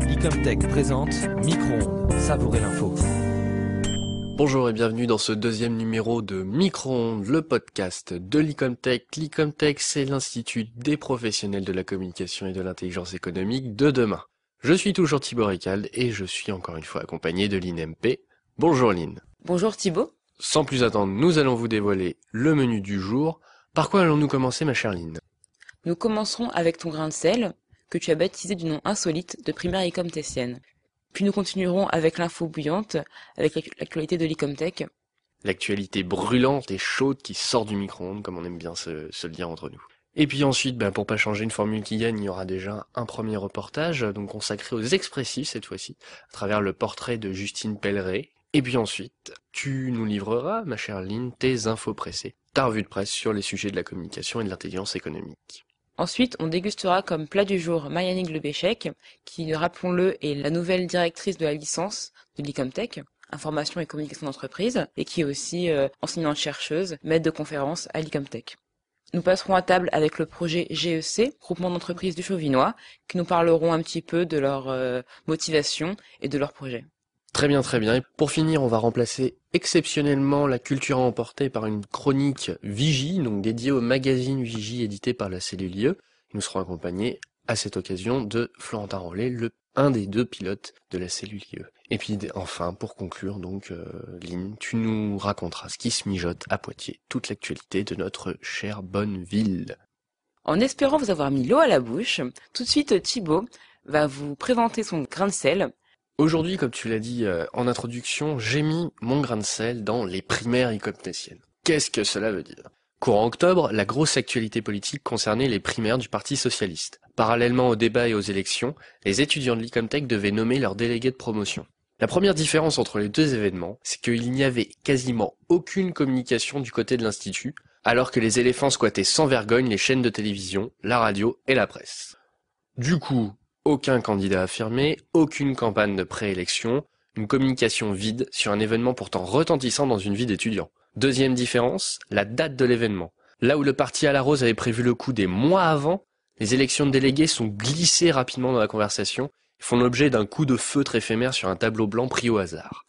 Licomtech présente Micro-ondes, savourez l'info. Bonjour et bienvenue dans ce deuxième numéro de Micro-ondes, le podcast de Licomtech. Licomtech, c'est l'Institut des professionnels de la communication et de l'intelligence économique de demain. Je suis toujours Thibaut Récalde et je suis encore une fois accompagné de Lynn MP. Bonjour Lynn. Bonjour Thibaut. Sans plus attendre, nous allons vous dévoiler le menu du jour. Par quoi allons-nous commencer, ma chère Lynn ? Nous commencerons avec ton grain de sel, que tu as baptisé du nom insolite de primaire licomtecienne. Puis nous continuerons avec l'info bouillante, avec l'actualité de Licomtech. L'actualité brûlante et chaude qui sort du micro-ondes, comme on aime bien se le dire entre nous. Et puis ensuite, pour pas changer une formule qui gagne, il y aura déjà un premier reportage, donc consacré aux expressifs cette fois-ci, à travers le portrait de Justine Pelleret. Et puis ensuite, tu nous livreras, ma chère Lynn, tes infos pressées, ta revue de presse sur les sujets de la communication et de l'intelligence économique. Ensuite, on dégustera comme plat du jour Marianne Lebéchec, qui, rappelons-le, est la nouvelle directrice de la licence de Licomtech, information et communication d'entreprise, et qui est aussi enseignante-chercheuse, maître de conférence à Licomtech. Nous passerons à table avec le projet GEC, groupement d'entreprises du Chauvinois, qui nous parleront un petit peu de leur motivation et de leur projet. Très bien. Et pour finir, on va remplacer exceptionnellement la culture à emporter par une chronique Vigie, donc dédiée au magazine Vigie édité par la cellule IE. Nous serons accompagnés à cette occasion de Florentin Rollet, un des deux pilotes de la cellule IE. Et puis enfin, pour conclure, Lynn, tu nous raconteras ce qui se mijote à Poitiers, toute l'actualité de notre chère bonne ville. En espérant vous avoir mis l'eau à la bouche, tout de suite Thibaut va vous présenter son grain de sel. Aujourd'hui, comme tu l'as dit en introduction, j'ai mis mon grain de sel dans les primaires licomteciennes. Qu'est-ce que cela veut dire ? Courant octobre, la grosse actualité politique concernait les primaires du Parti socialiste. Parallèlement aux débats et aux élections, les étudiants de Licomtech devaient nommer leurs délégués de promotion. La première différence entre les deux événements, c'est qu'il n'y avait quasiment aucune communication du côté de l'Institut, alors que les éléphants squattaient sans vergogne les chaînes de télévision, la radio et la presse. Du coup, aucun candidat affirmé, aucune campagne de préélection, une communication vide sur un événement pourtant retentissant dans une vie d'étudiant. Deuxième différence, la date de l'événement. Là où le parti à la rose avait prévu le coup des mois avant, les élections de délégués sont glissées rapidement dans la conversation et font l'objet d'un coup de feutre éphémère sur un tableau blanc pris au hasard.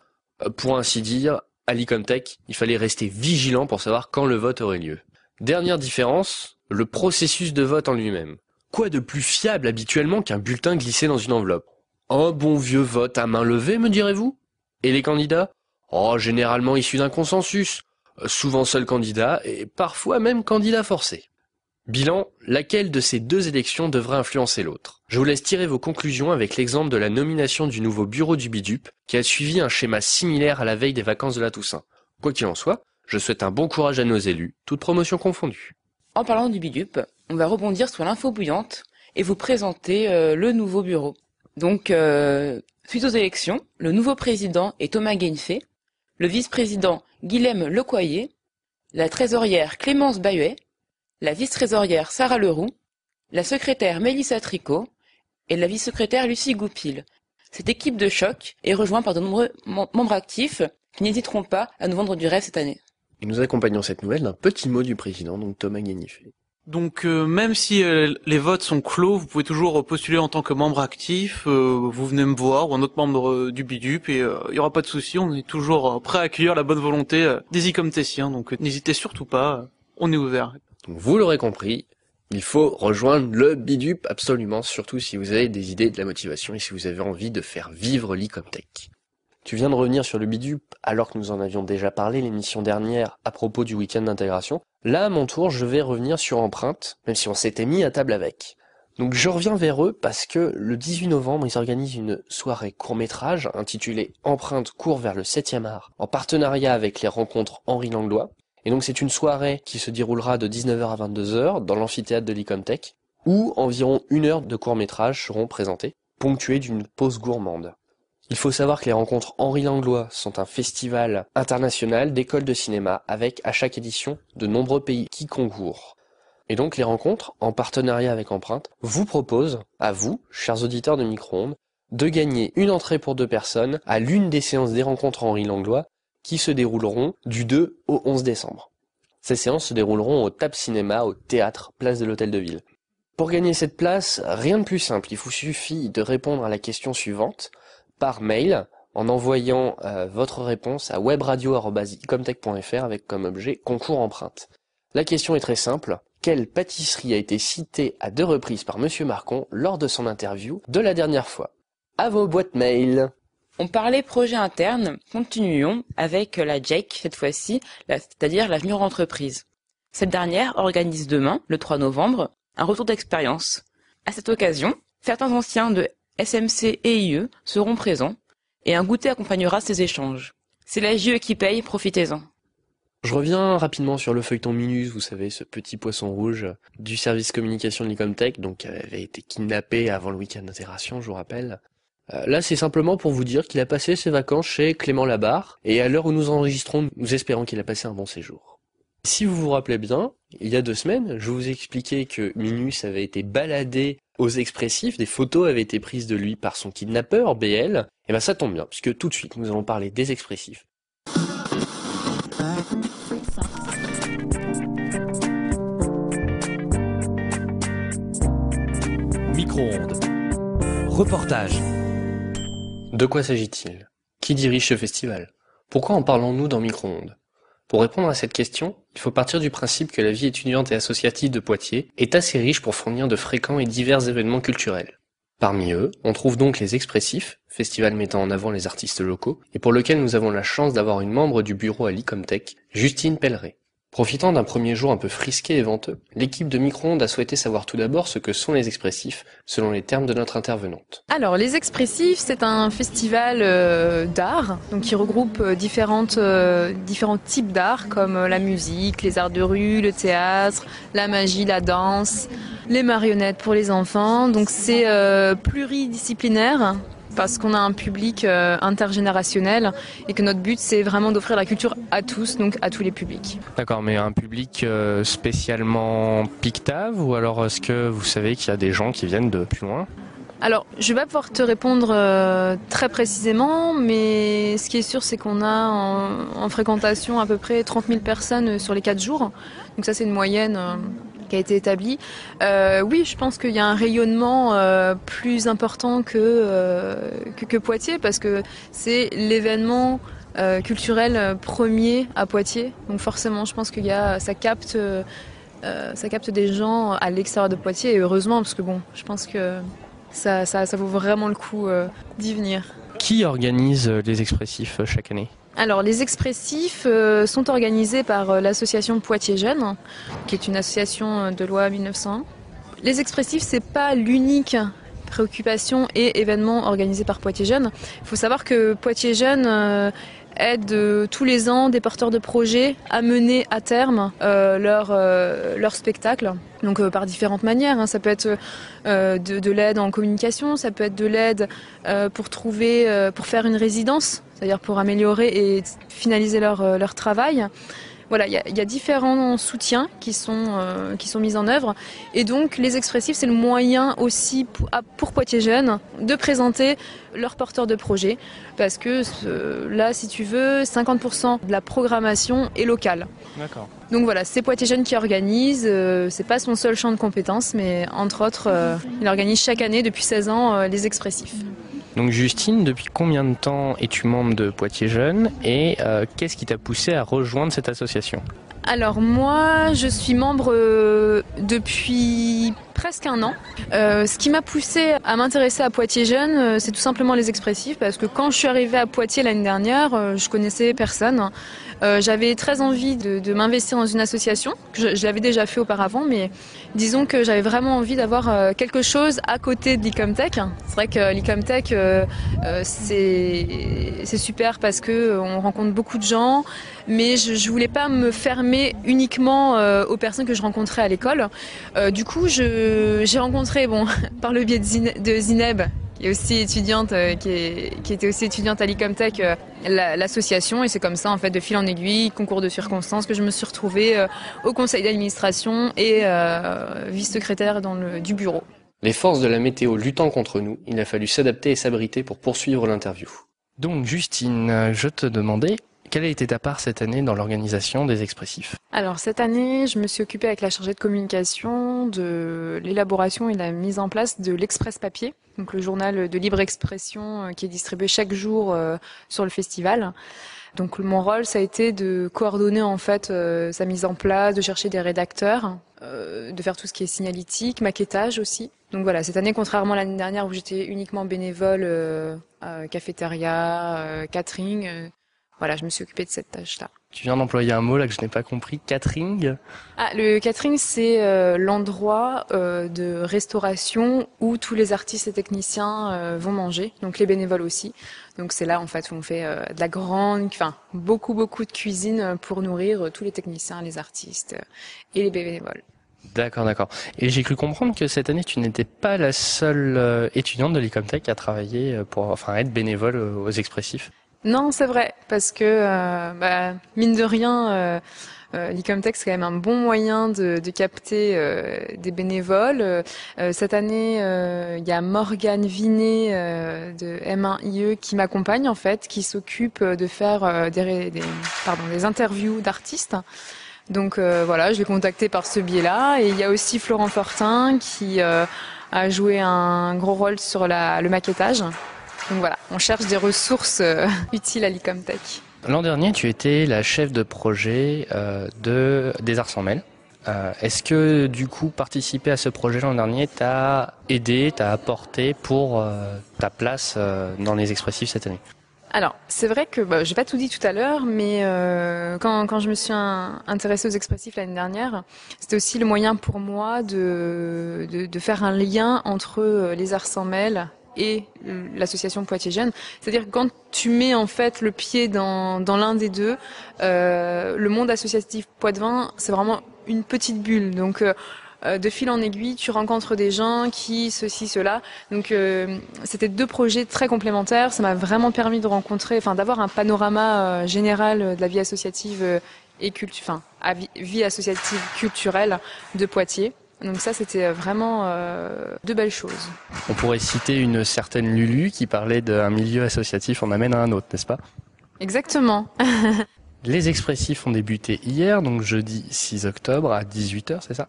Pour ainsi dire, à Licomtech, il fallait rester vigilant pour savoir quand le vote aurait lieu. Dernière différence, le processus de vote en lui-même. Quoi de plus fiable habituellement qu'un bulletin glissé dans une enveloppe ? Un bon vieux vote à main levée, me direz-vous ? Et les candidats ? Généralement issus d'un consensus, souvent seul candidat et parfois même candidat forcé. Bilan, laquelle de ces deux élections devrait influencer l'autre ? Je vous laisse tirer vos conclusions avec l'exemple de la nomination du nouveau bureau du Bidup qui a suivi un schéma similaire à la veille des vacances de la Toussaint. Quoi qu'il en soit, je souhaite un bon courage à nos élus, toutes promotions confondues. En parlant du Bidup, on va rebondir sur l'info bouillante et vous présenter le nouveau bureau. Donc, suite aux élections, le nouveau président est Thomas Guénefé, le vice-président Guilhem Lecoyer, la trésorière Clémence Bahuet, la vice-trésorière Sarah Leroux, la secrétaire Mélissa Tricot et la vice-secrétaire Lucie Goupil. Cette équipe de choc est rejointe par de nombreux membres actifs qui n'hésiteront pas à nous vendre du rêve cette année. Et nous accompagnons cette nouvelle d'un petit mot du président, donc Thomas Guénefé. Donc même si les votes sont clos, vous pouvez toujours postuler en tant que membre actif, vous venez me voir ou un autre membre du Bidup et il y aura pas de souci, on est toujours prêt à accueillir la bonne volonté des Licomteciens, donc n'hésitez surtout pas, on est ouvert. Donc vous l'aurez compris, il faut rejoindre le Bidup absolument, surtout si vous avez des idées, de la motivation et si vous avez envie de faire vivre Licomtech. Tu viens de revenir sur le Bidup alors que nous en avions déjà parlé l'émission dernière à propos du week-end d'intégration. Là, à mon tour, je vais revenir sur Empreinte, même si on s'était mis à table avec. Donc je reviens vers eux parce que le 18 novembre, ils organisent une soirée court-métrage intitulée Empreinte court vers le 7e art, en partenariat avec les rencontres Henri Langlois. Et donc c'est une soirée qui se déroulera de 19h à 22h dans l'amphithéâtre de Licomtech, où environ 1 heure de court-métrage seront présentés, ponctués d'une pause gourmande. Il faut savoir que les rencontres Henri Langlois sont un festival international d'écoles de cinéma avec, à chaque édition, de nombreux pays qui concourent. Et donc les rencontres, en partenariat avec Empreinte, vous proposent, à vous, chers auditeurs de Micro-ondes, de gagner une entrée pour 2 personnes à l'une des séances des rencontres Henri Langlois qui se dérouleront du 2 au 11 décembre. Ces séances se dérouleront au TAP Cinéma, au théâtre, place de l'Hôtel de Ville. Pour gagner cette place, rien de plus simple, il vous suffit de répondre à la question suivante par mail en envoyant votre réponse à webradio@icomtech.fr avec comme objet concours empreinte. La question est très simple. Quelle pâtisserie a été citée à 2 reprises par Monsieur Marcon lors de son interview de la dernière fois? À vos boîtes mail. On parlait projet interne, continuons avec la JEC cette fois-ci, c'est-à-dire la Junior Entreprise. Cette dernière organise demain, le 3 novembre, un retour d'expérience. À cette occasion, certains anciens de SMC et IE seront présents et un goûter accompagnera ces échanges. C'est la JE qui paye, profitez-en. Je reviens rapidement sur le feuilleton Minus, vous savez, ce petit poisson rouge du service communication de l'Icomtech, donc avait été kidnappé avant le week-end d'intégration, je vous rappelle. Là, c'est simplement pour vous dire qu'il a passé ses vacances chez Clément Labarre, et à l'heure où nous enregistrons, nous espérons qu'il a passé un bon séjour. Si vous vous rappelez bien, il y a 2 semaines, je vous ai expliqué que Minus avait été baladé aux expressifs, des photos avaient été prises de lui par son kidnappeur, BL, et ben ça tombe bien, puisque tout de suite, nous allons parler des expressifs. Micro-ondes. Reportage. De quoi s'agit-il? Qui dirige ce festival? Pourquoi en parlons-nous dans Micro-ondes? Pour répondre à cette question, il faut partir du principe que la vie étudiante et associative de Poitiers est assez riche pour fournir de fréquents et divers événements culturels. Parmi eux, on trouve donc les Expressifs, festival mettant en avant les artistes locaux, et pour lequel nous avons la chance d'avoir une membre du bureau à l'Icomtech, Justine Pelleret. Profitant d'un premier jour un peu frisqué et venteux, l'équipe de Micro-ondes a souhaité savoir tout d'abord ce que sont les Expressifs, selon les termes de notre intervenante. Alors, les Expressifs, c'est un festival d'art, donc qui regroupe différents types d'art, comme la musique, les arts de rue, le théâtre, la magie, la danse, les marionnettes pour les enfants. Donc c'est pluridisciplinaire, parce qu'on a un public intergénérationnel et que notre but c'est vraiment d'offrir la culture à tous, donc à tous les publics. D'accord, mais un public spécialement Pictave, ou alors est-ce que vous savez qu'il y a des gens qui viennent de plus loin? Alors, je vais pas pouvoir te répondre très précisément, mais ce qui est sûr, c'est qu'on a en fréquentation à peu près 30 000 personnes sur les 4 jours. Donc ça, c'est une moyenne qui a été établie. Oui, je pense qu'il y a un rayonnement plus important que Poitiers, parce que c'est l'événement culturel premier à Poitiers. Donc forcément, je pense qu'il y a, ça capte des gens à l'extérieur de Poitiers, et heureusement, parce que bon, je pense que ça vaut vraiment le coup d'y venir. Qui organise les Expressifs chaque année? Alors, les Expressifs sont organisés par l'association Poitiers Jeunes, qui est une association de loi 1901. Les Expressifs, c'est pas l'unique préoccupation et événement organisé par Poitiers Jeunes. Il faut savoir que Poitiers Jeunes aide tous les ans des porteurs de projets à mener à terme leur spectacle. Donc par différentes manières, hein. Ça peut être de l'aide en communication, ça peut être de l'aide pour faire une résidence, c'est-à-dire pour améliorer et finaliser leur travail. Voilà, il y a différents soutiens qui sont mis en œuvre, et donc les Expressifs, c'est le moyen aussi pour Poitiers Jeunes de présenter leurs porteurs de projets, parce que là, si tu veux, 50% de la programmation est locale. D'accord. Donc voilà, c'est Poitiers Jeunes qui organise, c'est pas son seul champ de compétences, mais entre autres, il organise chaque année depuis 16 ans les Expressifs. Donc Justine, depuis combien de temps es-tu membre de Poitiers Jeunes, et qu'est-ce qui t'a poussé à rejoindre cette association? Alors moi, je suis membre depuis presque 1 an. Ce qui m'a poussée à m'intéresser à Poitiers Jeunes, c'est tout simplement les Expressifs, parce que quand je suis arrivée à Poitiers l'année dernière, je connaissais personne. J'avais très envie de m'investir dans une association. Je l'avais déjà fait auparavant, mais disons que j'avais vraiment envie d'avoir quelque chose à côté de l'Icomtech. C'est vrai que l'Icomtech, c'est super parce que on rencontre beaucoup de gens, mais je voulais pas me fermer uniquement aux personnes que je rencontrais à l'école. Du coup, j'ai rencontré, par le biais de Zineb, qui est aussi étudiante, qui était aussi étudiante à l'Icomtech, l'association, et c'est comme ça, en fait, de fil en aiguille, concours de circonstances, que je me suis retrouvée au conseil d'administration et vice-secrétaire du bureau. Les forces de la météo luttant contre nous, il a fallu s'adapter et s'abriter pour poursuivre l'interview. Donc Justine, je te demandais, Quelle a été ta part cette année dans l'organisation des expressifs? Alors cette année, je me suis occupée avec la chargée de communication de l'élaboration et la mise en place de l'Express Papier, donc le journal de libre expression qui est distribué chaque jour sur le festival. Donc mon rôle, ça a été de coordonner en fait sa mise en place, de chercher des rédacteurs, de faire tout ce qui est signalétique, maquettage aussi. Donc voilà, cette année, contrairement à l'année dernière où j'étais uniquement bénévole, cafétéria, catering, voilà, je me suis occupée de cette tâche-là. Tu viens d'employer un mot là que je n'ai pas compris, catering. Ah, le catering, c'est l'endroit de restauration où tous les artistes et techniciens vont manger, donc les bénévoles aussi. Donc c'est là en fait où on fait de la beaucoup de cuisine pour nourrir tous les techniciens, les artistes et les bénévoles. D'accord. Et j'ai cru comprendre que cette année, tu n'étais pas la seule étudiante de l'Icomtech à travailler être bénévole aux expressifs. Non, c'est vrai, parce que mine de rien, l'Icomtech c'est quand même un bon moyen de capter des bénévoles. Cette année, il y a Morgane Vinet de M1IE qui m'accompagne en fait, qui s'occupe de faire des interviews d'artistes. Donc voilà, je l'ai contacté par ce biais-là. Et il y a aussi Florent Fortin qui a joué un gros rôle sur le maquettage. Donc voilà, on cherche des ressources utiles à l'Icomtech. L'an dernier, tu étais la chef de projet des Arts sans Mêle. Est-ce que du coup, participer à ce projet l'an dernier t'a aidé, t'a apporté pour ta place dans les expressifs cette année? Alors, c'est vrai que j'ai pas tout dit tout à l'heure, mais quand je me suis intéressée aux expressifs l'année dernière, c'était aussi le moyen pour moi de faire un lien entre les Arts sans Mêle et l'association Poitiers Jeunes. C'est-à-dire que quand tu mets en fait le pied dans l'un des deux, le monde associatif Poitevin, c'est vraiment une petite bulle. Donc de fil en aiguille, tu rencontres des gens qui ceci, cela. Donc c'était deux projets très complémentaires. Ça m'a vraiment permis de d'avoir un panorama général de la vie associative vie associative culturelle de Poitiers. Donc ça, c'était vraiment deux belles choses. On pourrait citer une certaine Lulu qui parlait d'un milieu associatif, on amène à un autre, n'est-ce pas? Exactement. Les expressifs ont débuté hier, donc jeudi 6 octobre à 18h, c'est ça?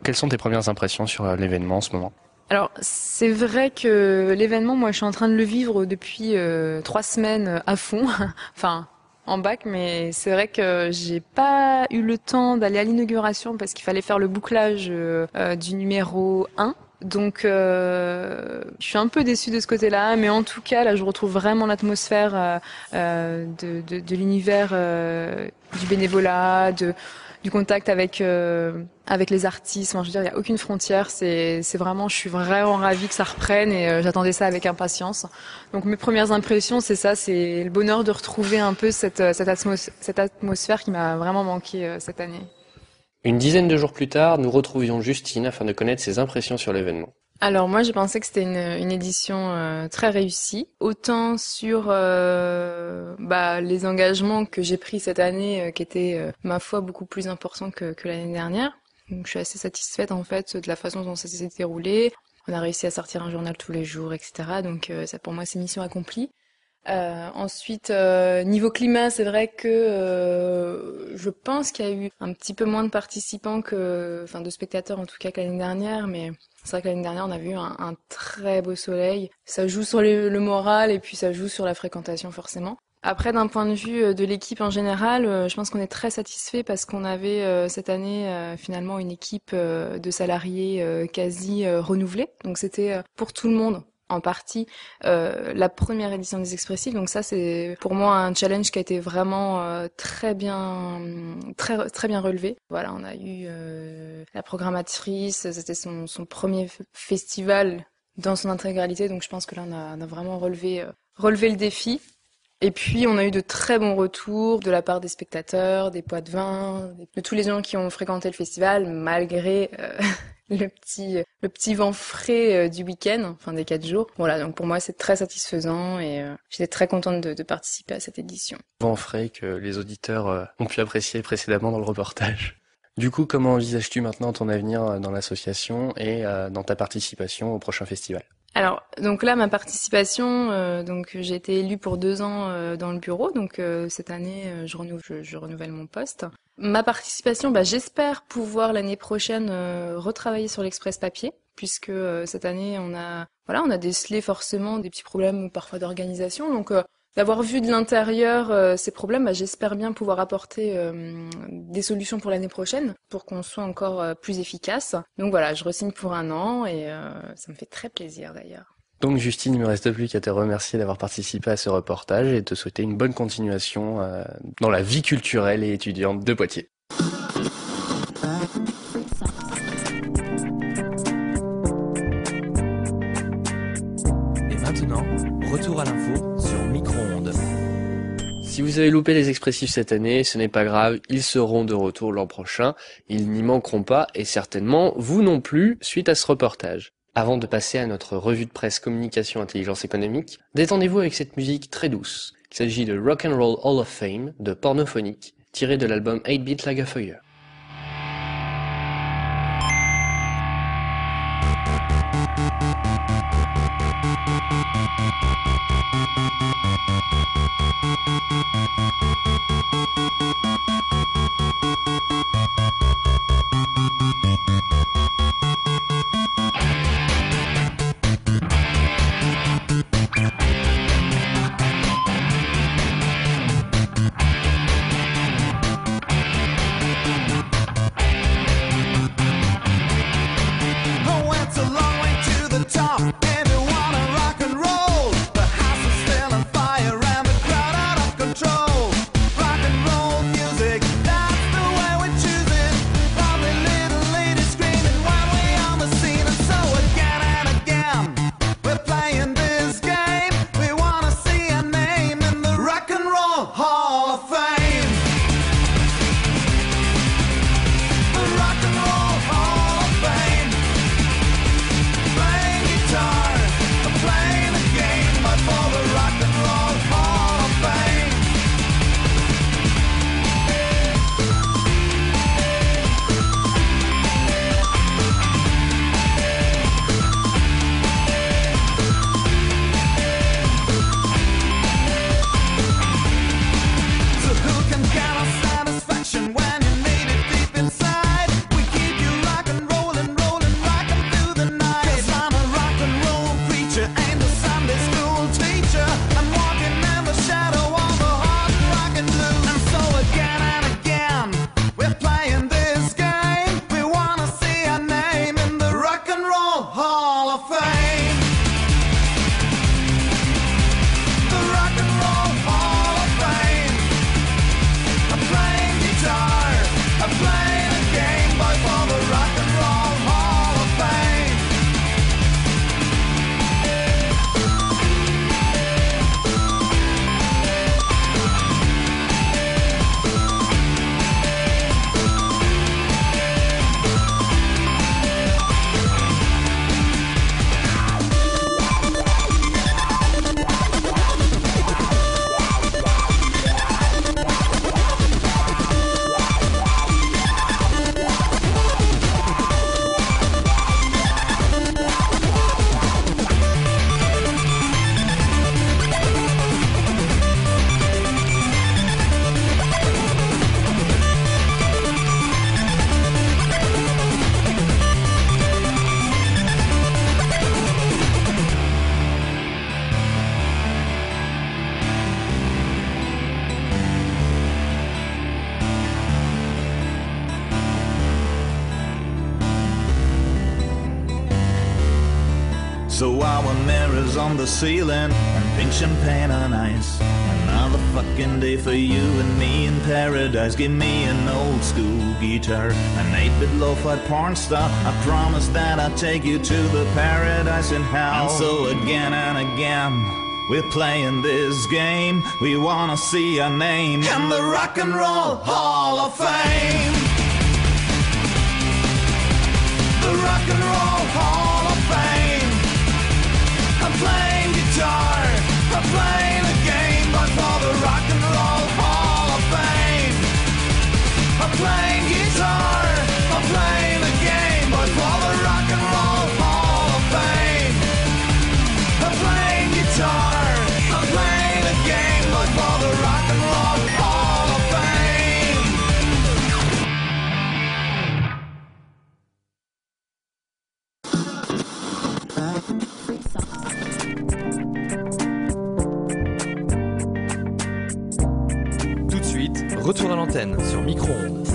Quelles sont tes premières impressions sur l'événement en ce moment? Alors, c'est vrai que l'événement, moi, je suis en train de le vivre depuis 3 semaines à fond. En bac, mais c'est vrai que j'ai pas eu le temps d'aller à l'inauguration parce qu'il fallait faire le bouclage du numéro 1. Donc je suis un peu déçue de ce côté-là, mais en tout cas là je retrouve vraiment l'atmosphère de l'univers du bénévolat, du contact avec les artistes. Enfin, je veux dire, il y a aucune frontière. C'est vraiment, je suis vraiment ravie que ça reprenne et j'attendais ça avec impatience. Donc mes premières impressions, c'est ça, c'est le bonheur de retrouver un peu cette atmosphère qui m'a vraiment manqué cette année. Une dizaine de jours plus tard, nous retrouvions Justine afin de connaître ses impressions sur l'événement. Alors moi, j'ai pensé que c'était une édition très réussie, autant sur les engagements que j'ai pris cette année, qui étaient ma foi beaucoup plus importants que l'année dernière. Donc je suis assez satisfaite en fait de la façon dont ça s'est déroulé. On a réussi à sortir un journal tous les jours, etc. Donc ça pour moi c'est mission accomplie. Ensuite, niveau climat, c'est vrai que je pense qu'il y a eu un petit peu moins de participants de spectateurs en tout cas que l'année dernière, mais c'est vrai que l'année dernière on a vu un très beau soleil. Ça joue sur le moral et puis ça joue sur la fréquentation forcément. Après, d'un point de vue de l'équipe en général, je pense qu'on est très satisfait parce qu'on avait cette année finalement une équipe de salariés quasi renouvelée. Donc c'était pour tout le monde en partie la première édition des Expressifs. Donc ça, c'est pour moi un challenge qui a été vraiment très bien relevé. Voilà, on a eu la programmatrice, c'était son premier festival dans son intégralité. Donc je pense que là, on a vraiment relevé le défi. Et puis, on a eu de très bons retours de la part des spectateurs, des Poitevins, de tous les gens qui ont fréquenté le festival, malgré le petit vent frais du week-end, des 4 jours. Voilà, donc pour moi, c'est très satisfaisant et j'étais très contente de participer à cette édition. Vent frais que les auditeurs ont pu apprécier précédemment dans le reportage. Du coup, comment envisages-tu maintenant ton avenir dans l'association et dans ta participation au prochain festival ? Alors, donc là, ma participation, donc j'ai été élue pour 2 ans dans le bureau, donc cette année, je renouvelle mon poste. Ma participation, j'espère pouvoir l'année prochaine retravailler sur l'Express papier, puisque cette année, on a décelé forcément des petits problèmes parfois d'organisation, donc d'avoir vu de l'intérieur ces problèmes, j'espère bien pouvoir apporter des solutions pour l'année prochaine, pour qu'on soit encore plus efficace. Donc voilà, je re-signe pour 1 an et ça me fait très plaisir d'ailleurs. Donc Justine, il ne me reste plus qu'à te remercier d'avoir participé à ce reportage et te souhaiter une bonne continuation dans la vie culturelle et étudiante de Poitiers. Et maintenant, retour à l'info sur Micro-ondes. Si vous avez loupé les expressifs cette année, ce n'est pas grave, ils seront de retour l'an prochain. Ils n'y manqueront pas et certainement vous non plus suite à ce reportage. Avant de passer à notre revue de presse communication intelligence économique, détendez-vous avec cette musique très douce. Il s'agit de Rock and Roll Hall of Fame de Pornophonic, tiré de l'album 8-Bit Like a Fire. So our mirrors on the ceiling and pink champagne on ice. Another fucking day for you and me in paradise. Give me an old school guitar, an 8-bit lo-fi porn star. I promise that I'll take you to the paradise in hell. And so again and again we're playing this game. We wanna see our name in the Rock and Roll Hall of Fame. The Rock and Roll Hall of Fame. I'm playing guitar, I'm playing a game, but for the Rock and Roll Hall of Fame. I'm playing guitar, I'm playing a game, but for the Rock and Roll Hall of Fame. Retour à l'antenne sur Micro-ondes.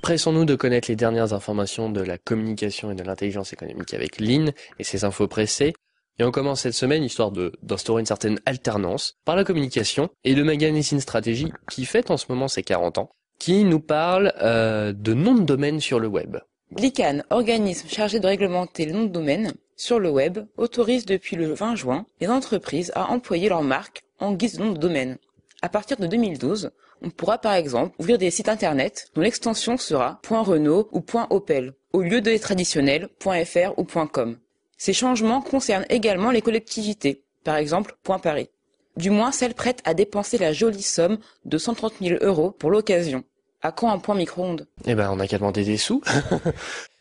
Pressons-nous de connaître les dernières informations de la communication et de l'intelligence économique avec Lynn et ses infos pressées. Et on commence cette semaine, histoire d'instaurer une certaine alternance, par la communication et le magazine Stratégie, qui fête en ce moment ses 40 ans, qui nous parle de noms de domaine sur le web. Glycan, organisme chargé de réglementer les noms de domaine sur le web, autorise depuis le 20 juin les entreprises à employer leur marque en guise de nom de domaine. À partir de 2012, on pourra par exemple ouvrir des sites internet dont l'extension sera .renault ou .opel, au lieu des traditionnels .fr ou .com. Ces changements concernent également les collectivités, par exemple .paris. Du moins celles prêtes à dépenser la jolie somme de 130 000 € pour l'occasion. À quand un micro-ondes ? Eh ben, on a qu'à demander des sous.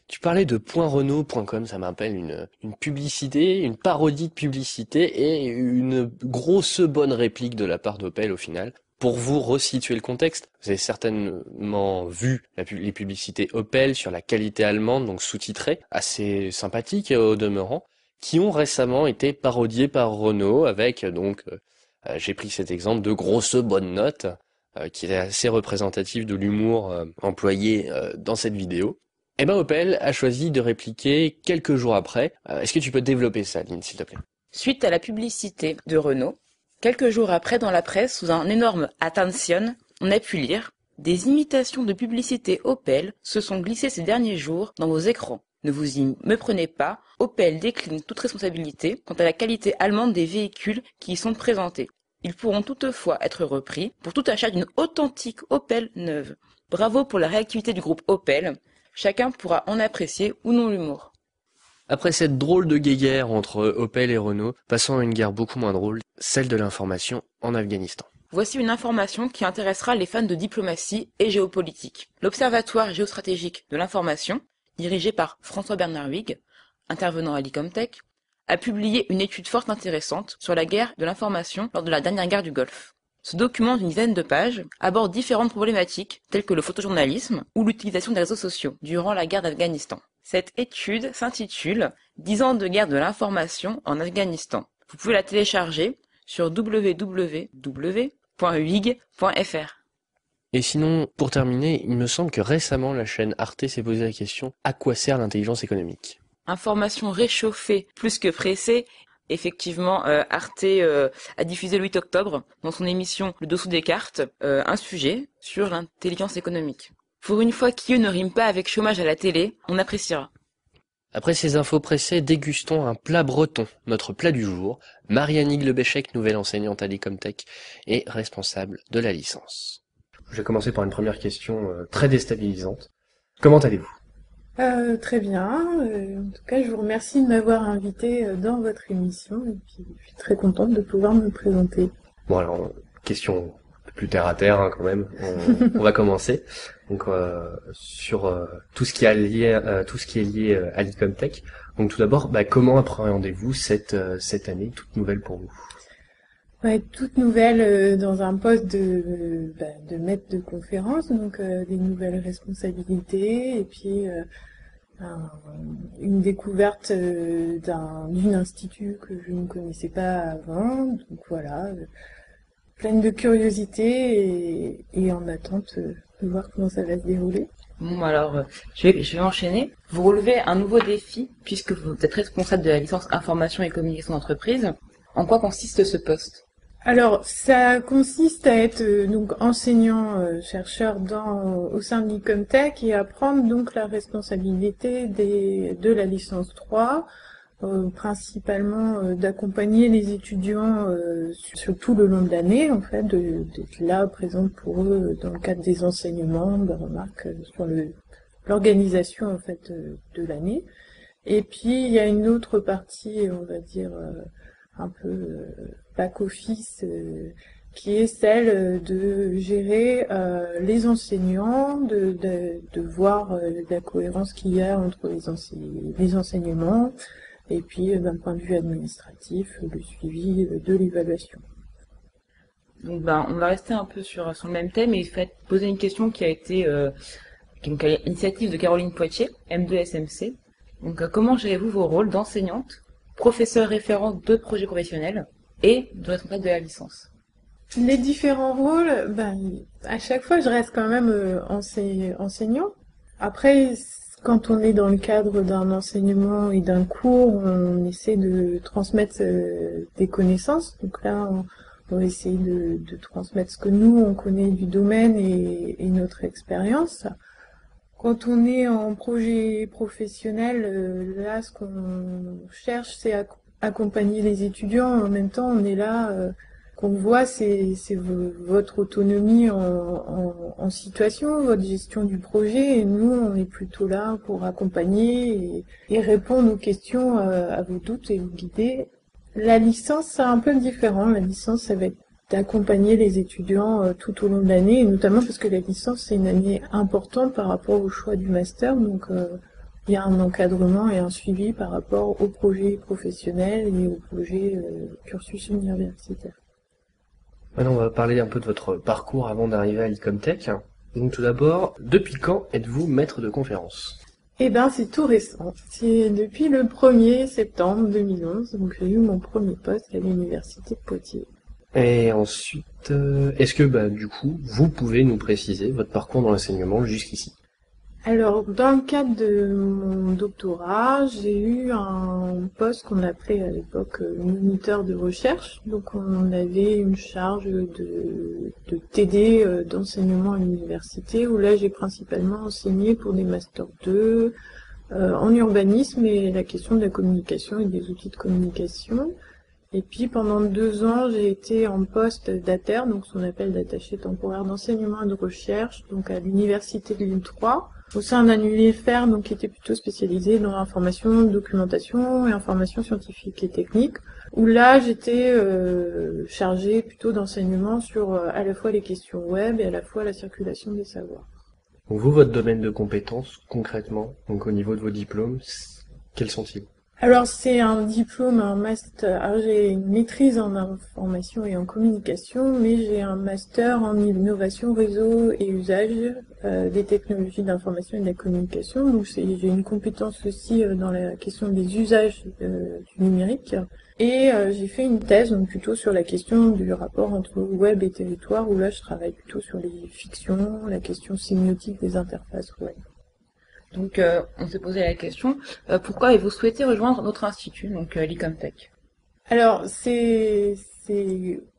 Tu parlais de .renault.com, ça m'appelle une publicité, une parodie de publicité et une grosse bonne réplique de la part d'Opel au final. Pour vous resituer le contexte, vous avez certainement vu les publicités Opel sur la qualité allemande, donc sous-titrées, assez sympathiques au demeurant, qui ont récemment été parodiées par Renault avec, j'ai pris cet exemple de grosses bonnes notes, qui est assez représentatif de l'humour employé dans cette vidéo. Eh ben Opel a choisi de répliquer quelques jours après. Est-ce que tu peux développer ça, Lynn, s'il te plaît ? Suite à la publicité de Renault, quelques jours après dans la presse, sous un énorme « Attention », on a pu lire « Des imitations de publicité Opel se sont glissées ces derniers jours dans vos écrans. Ne vous y méprenez pas, Opel décline toute responsabilité quant à la qualité allemande des véhicules qui y sont présentés. Ils pourront toutefois être repris pour tout achat d'une authentique Opel neuve. Bravo pour la réactivité du groupe Opel. Chacun pourra en apprécier ou non l'humour. » Après cette drôle de guéguerre entre Opel et Renault, passons à une guerre beaucoup moins drôle, celle de l'information en Afghanistan. Voici une information qui intéressera les fans de diplomatie et géopolitique. L'Observatoire géostratégique de l'information, dirigé par François-Bernard Huyghe, intervenant à l'Icomtech, a publié une étude fort intéressante sur la guerre de l'information lors de la dernière guerre du Golfe. Ce document d'une dizaine de pages aborde différentes problématiques telles que le photojournalisme ou l'utilisation des réseaux sociaux durant la guerre d'Afghanistan. Cette étude s'intitule « 10 ans de guerre de l'information en Afghanistan ». Vous pouvez la télécharger sur www.huyghe.fr. Et sinon, pour terminer, il me semble que récemment la chaîne Arte s'est posé la question « À quoi sert l'intelligence économique ?» Information réchauffée plus que pressée. Effectivement, Arte a diffusé le 8 octobre, dans son émission Le Dessous des cartes, un sujet sur l'intelligence économique. Pour une fois qu'IE ne rime pas avec chômage à la télé, on appréciera. Après ces infos pressées, dégustons un plat breton, notre plat du jour. Marianne Iglebéchec, nouvelle enseignante à l'Icomtech et responsable de la licence. Je vais commencer par une première question très déstabilisante. Comment allez-vous ? Très bien. En tout cas, je vous remercie de m'avoir invité dans votre émission et puis je suis très contente de pouvoir me présenter. Bon alors, question plus terre à terre quand même. On va commencer. Donc sur tout ce qui est lié à l'Icomtech. Donc tout d'abord, comment appréhendez-vous cette année toute nouvelle pour vous ? Ouais, toute nouvelle dans un poste de maître de conférence, donc des nouvelles responsabilités et puis une découverte d'une institut que je ne connaissais pas avant. Donc voilà, pleine de curiosité et en attente de voir comment ça va se dérouler. Bon alors, je vais enchaîner. Vous relevez un nouveau défi puisque vous êtes responsable de la licence information et communication d'entreprise. En quoi consiste ce poste ? Alors, ça consiste à être donc enseignant-chercheur au sein de l'Icomtech et à prendre donc la responsabilité de la licence 3, principalement d'accompagner les étudiants sur tout le long de l'année, en fait, d'être là, présente pour eux dans le cadre des enseignements, de remarques sur l'organisation en fait de l'année. Et puis il y a une autre partie, on va dire un peu back-office, qui est celle de gérer les enseignants, de voir la cohérence qu'il y a entre les enseignements, et puis d'un point de vue administratif, le suivi de l'évaluation. Donc on va rester un peu sur le même thème et poser une question qui a été donc à l'initiative de Caroline Poitier, M2SMC. Donc comment gérez-vous vos rôles d'enseignante, professeur référent de projet professionnel et de responsable de la licence ? Les différents rôles, à chaque fois, je reste quand même enseignant. Après, quand on est dans le cadre d'un enseignement et d'un cours, on essaie de transmettre des connaissances. Donc là, on va essayer de transmettre ce que nous, on connaît du domaine et notre expérience. Quand on est en projet professionnel, là, ce qu'on cherche, c'est accompagner les étudiants. En même temps, on est là, qu'on voit, c'est votre autonomie en situation, votre gestion du projet. Et nous, on est plutôt là pour accompagner et répondre aux questions, à vos doutes et vous guider. La licence, c'est un peu différent. La licence, ça va être d'accompagner les étudiants tout au long de l'année, et notamment parce que la licence, c'est une année importante par rapport au choix du master. Donc, il y a un encadrement et un suivi par rapport au projet professionnel et au projet cursus universitaire. Maintenant, on va parler un peu de votre parcours avant d'arriver à l'Icomtech. Donc tout d'abord, depuis quand êtes-vous maître de conférence ? Eh ben, c'est tout récent. C'est depuis le 1er septembre 2011, donc j'ai eu mon premier poste à l'université de Poitiers. Et ensuite, est-ce que du coup, vous pouvez nous préciser votre parcours dans l'enseignement jusqu'ici ? Alors, dans le cadre de mon doctorat, j'ai eu un poste qu'on appelait à l'époque moniteur de recherche. Donc, on avait une charge de TD d'enseignement à l'université, où là, j'ai principalement enseigné pour des Master 2 en urbanisme et la question de la communication et des outils de communication. Et puis, pendant 2 ans, j'ai été en poste d'ATER, donc ce qu'on appelle d'attaché temporaire d'enseignement et de recherche, donc à l'université de Lille 3. Au sein d'un UFR, donc, qui était plutôt spécialisé dans l'information, documentation et information scientifique et technique, où là, j'étais chargée plutôt d'enseignement sur à la fois les questions web et à la fois la circulation des savoirs. Donc vous, votre domaine de compétences, concrètement, donc au niveau de vos diplômes, quels sont-ils ? Alors, c'est un diplôme, un master. Alors, j'ai une maîtrise en information et en communication, mais j'ai un master en innovation, réseau et usage des technologies d'information et de la communication. Donc, j'ai une compétence aussi dans la question des usages du numérique. Et j'ai fait une thèse, donc plutôt sur la question du rapport entre web et territoire, où là, je travaille plutôt sur les fictions, la question sémiotique des interfaces web. Donc, on s'est posé la question, pourquoi avez-vous souhaité rejoindre notre institut, donc l'Icomtech ? Alors,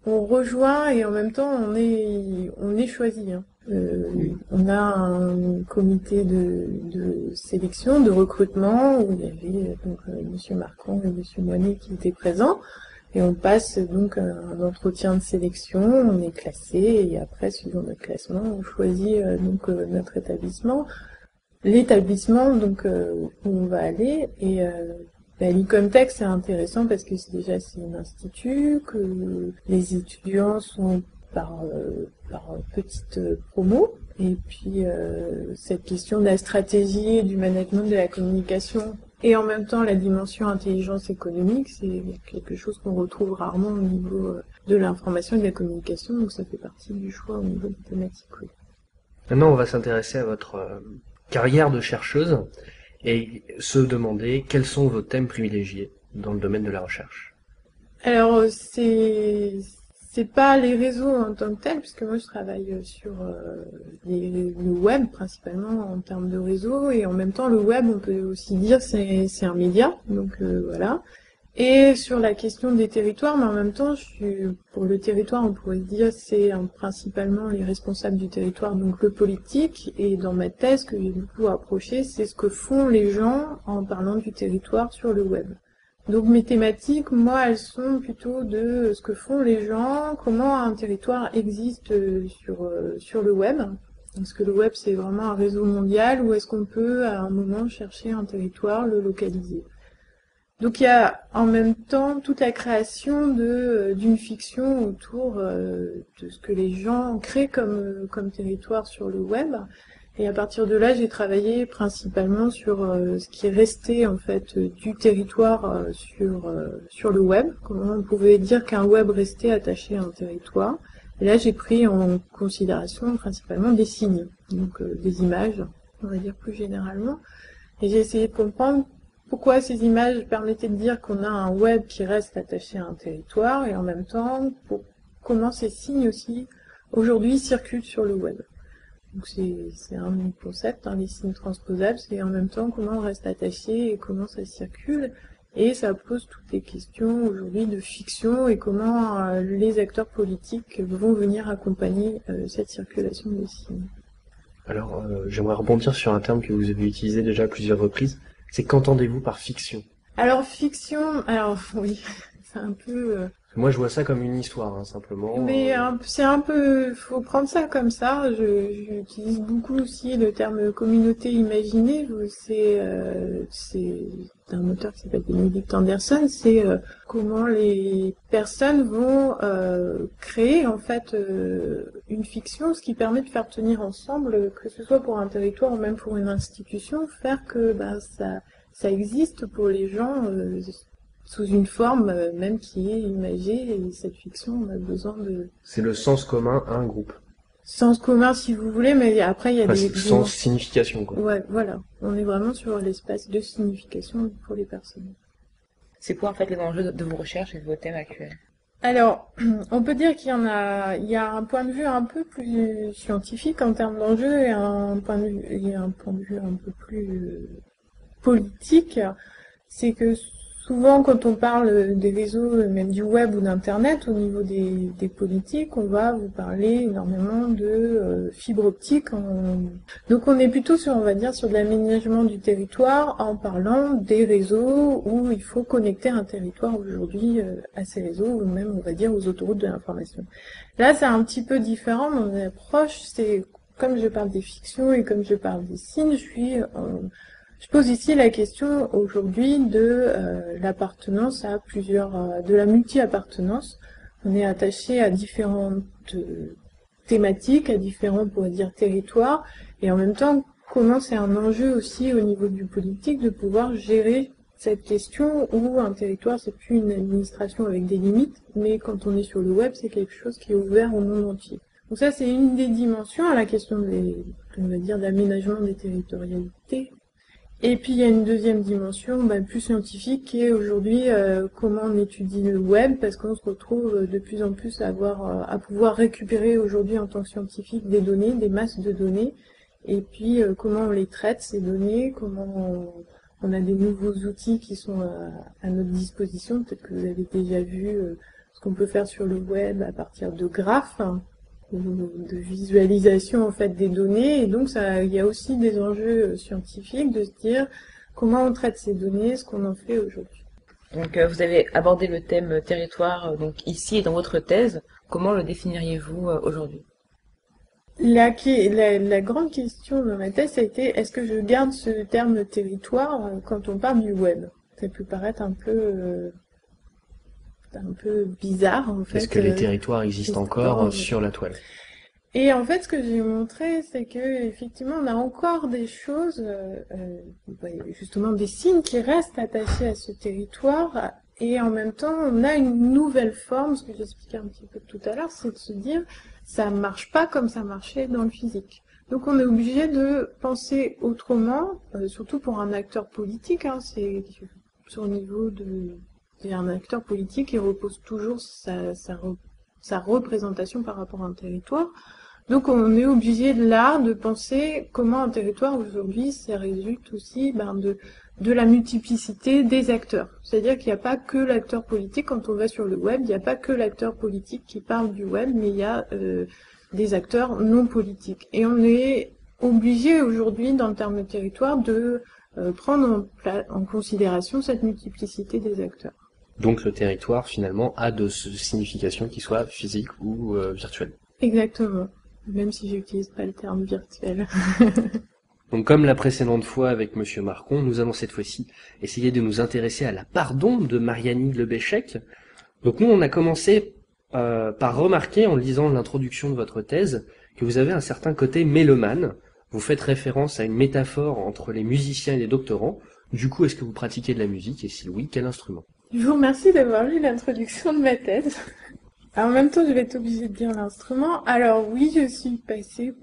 on rejoint et en même temps, on est choisi. Hein. On a un comité de sélection, de recrutement, où il y avait donc Monsieur Marquand et Monsieur Moinet qui étaient présents. Et on passe donc un entretien de sélection, on est classé, et après, suivant notre classement, on choisit donc notre établissement. L'établissement donc où on va aller et l'Icomtech c'est intéressant parce que c'est un institut que les étudiants sont par petite promo et puis cette question de la stratégie et du management de la communication et en même temps la dimension intelligence économique c'est quelque chose qu'on retrouve rarement au niveau de l'information et de la communication, donc ça fait partie du choix au niveau des thématiques. Oui. Maintenant on va s'intéresser à votre carrière de chercheuse et se demander quels sont vos thèmes privilégiés dans le domaine de la recherche. Alors c'est pas les réseaux en tant que tels, puisque moi je travaille sur le web principalement en termes de réseau, et en même temps le web on peut aussi dire c'est un média, donc voilà. Et sur la question des territoires, mais en même temps, pour le territoire, on pourrait dire c'est principalement les responsables du territoire, donc le politique. Et dans ma thèse, que j'ai beaucoup approché, c'est ce que font les gens en parlant du territoire sur le web. Donc mes thématiques, moi, elles sont plutôt de ce que font les gens, comment un territoire existe sur le web. Est-ce que le web, c'est vraiment un réseau mondial, ou est-ce qu'on peut, à un moment, chercher un territoire, le localiser ? Donc il y a en même temps toute la création d'une fiction autour de ce que les gens créent comme territoire sur le web. Et à partir de là, j'ai travaillé principalement sur ce qui est resté en fait du territoire sur le web. Comment on pouvait dire qu'un web restait attaché à un territoire. Et là, j'ai pris en considération principalement des signes, donc des images, on va dire plus généralement. Et j'ai essayé de comprendre pourquoi ces images permettaient de dire qu'on a un web qui reste attaché à un territoire, et en même temps, comment ces signes aussi, aujourd'hui, circulent sur le web. Donc c'est un concept, les signes transposables, c'est en même temps comment on reste attaché et comment ça circule. Et ça pose toutes les questions aujourd'hui de fiction et comment les acteurs politiques vont venir accompagner cette circulation des signes. Alors, j'aimerais rebondir sur un terme que vous avez utilisé déjà à plusieurs reprises. C'est qu'entendez-vous par fiction? Alors, fiction, oui, c'est un peu... Moi, je vois ça comme une histoire, simplement. Mais c'est un peu... faut prendre ça comme ça. J'utilise beaucoup aussi le terme communauté imaginée. C'est un auteur qui s'appelle Benedict Anderson. C'est comment les personnes vont créer, en fait, une fiction, ce qui permet de faire tenir ensemble, que ce soit pour un territoire ou même pour une institution, faire que ça existe pour les gens... sous une forme même qui est imagée, et cette fiction, on a besoin de... C'est le sens commun à un groupe. Sens commun, si vous voulez, mais après, il y a des... Sens signification, quoi. Ouais, voilà. On est vraiment sur l'espace de signification pour les personnes. C'est quoi, en fait, les enjeux de vos recherches et de vos thèmes actuels? Alors, on peut dire qu'il y a un point de vue un peu plus scientifique en termes d'enjeux et un point de vue un peu plus politique. C'est que souvent, quand on parle des réseaux, même du web ou d'internet, au niveau des politiques, on va vous parler énormément de fibre optique. Donc on est plutôt sur, on va dire, sur de l'aménagement du territoire en parlant des réseaux où il faut connecter un territoire aujourd'hui à ces réseaux, ou même, on va dire, aux autoroutes de l'information. Là, c'est un petit peu différent. Mon approche, c'est, comme je parle des fictions et comme je parle des signes, je pose ici la question aujourd'hui de l'appartenance à de la multi-appartenance. On est attaché à différentes thématiques, à différents, on pourrait dire, territoires, et en même temps, comment c'est un enjeu aussi au niveau du politique de pouvoir gérer cette question où un territoire, c'est plus une administration avec des limites, mais quand on est sur le web, c'est quelque chose qui est ouvert au monde entier. Donc ça, c'est une des dimensions à la question on va dire, d'aménagement des territorialités. Et puis il y a une deuxième dimension plus scientifique qui est aujourd'hui comment on étudie le web, parce qu'on se retrouve de plus en plus à pouvoir récupérer aujourd'hui en tant que scientifique des données, des masses de données, et puis comment on les traite ces données, comment on a des nouveaux outils qui sont à notre disposition. Peut-être que vous avez déjà vu ce qu'on peut faire sur le web à partir de graphes, de visualisation en fait des données, et donc il y a aussi des enjeux scientifiques de se dire comment on traite ces données, ce qu'on en fait aujourd'hui. Donc vous avez abordé le thème territoire donc ici et dans votre thèse. Comment le définiriez-vous aujourd'hui? La grande question dans ma thèse, ça a été est-ce que je garde ce terme territoire quand on parle du web? Ça peut paraître un peu bizarre, en fait. Est-ce que les territoires existent encore sur la toile? Et en fait, ce que j'ai montré, c'est que effectivement, on a encore des choses, justement des signes qui restent attachés à ce territoire, et en même temps, on a une nouvelle forme, ce que j'expliquais un petit peu tout à l'heure, c'est de se dire, ça marche pas comme ça marchait dans le physique. Donc on est obligé de penser autrement, surtout pour un acteur politique, c'est sur le niveau un acteur politique qui repose toujours sa représentation par rapport à un territoire. Donc on est obligé de penser comment un territoire aujourd'hui, ça résulte aussi de la multiplicité des acteurs. C'est-à-dire qu'il n'y a pas que l'acteur politique, quand on va sur le web, il n'y a pas que l'acteur politique qui parle du web, mais il y a des acteurs non politiques. Et on est obligé aujourd'hui, dans le terme de territoire, de prendre en considération cette multiplicité des acteurs. Donc le territoire, finalement, a de signification qui soit physique ou virtuelle. Exactement, même si j'utilise pas le terme virtuel. Donc comme la précédente fois avec Monsieur Marcon, nous allons cette fois-ci essayer de nous intéresser à la part d'ombre de Marianne Lebéchec. Donc nous, on a commencé par remarquer, en lisant l'introduction de votre thèse, que vous avez un certain côté mélomane. Vous faites référence à une métaphore entre les musiciens et les doctorants. Du coup, est-ce que vous pratiquez de la musique, et si oui, quel instrument? Je vous remercie d'avoir lu l'introduction de ma thèse. Alors, en même temps, je vais être obligée de dire l'instrument. Alors oui, je suis passée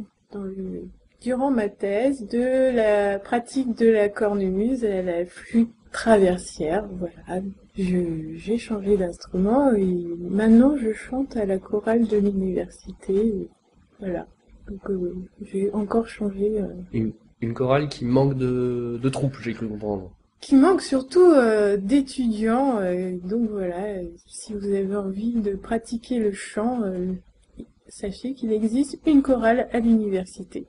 durant ma thèse de la pratique de la cornemuse à la flûte traversière, voilà. J'ai changé d'instrument et maintenant je chante à la chorale de l'université, voilà. Donc j'ai encore changé. Une chorale qui manque de troupes, j'ai cru comprendre. Qui manque surtout d'étudiants, donc voilà, si vous avez envie de pratiquer le chant, sachez qu'il existe une chorale à l'université.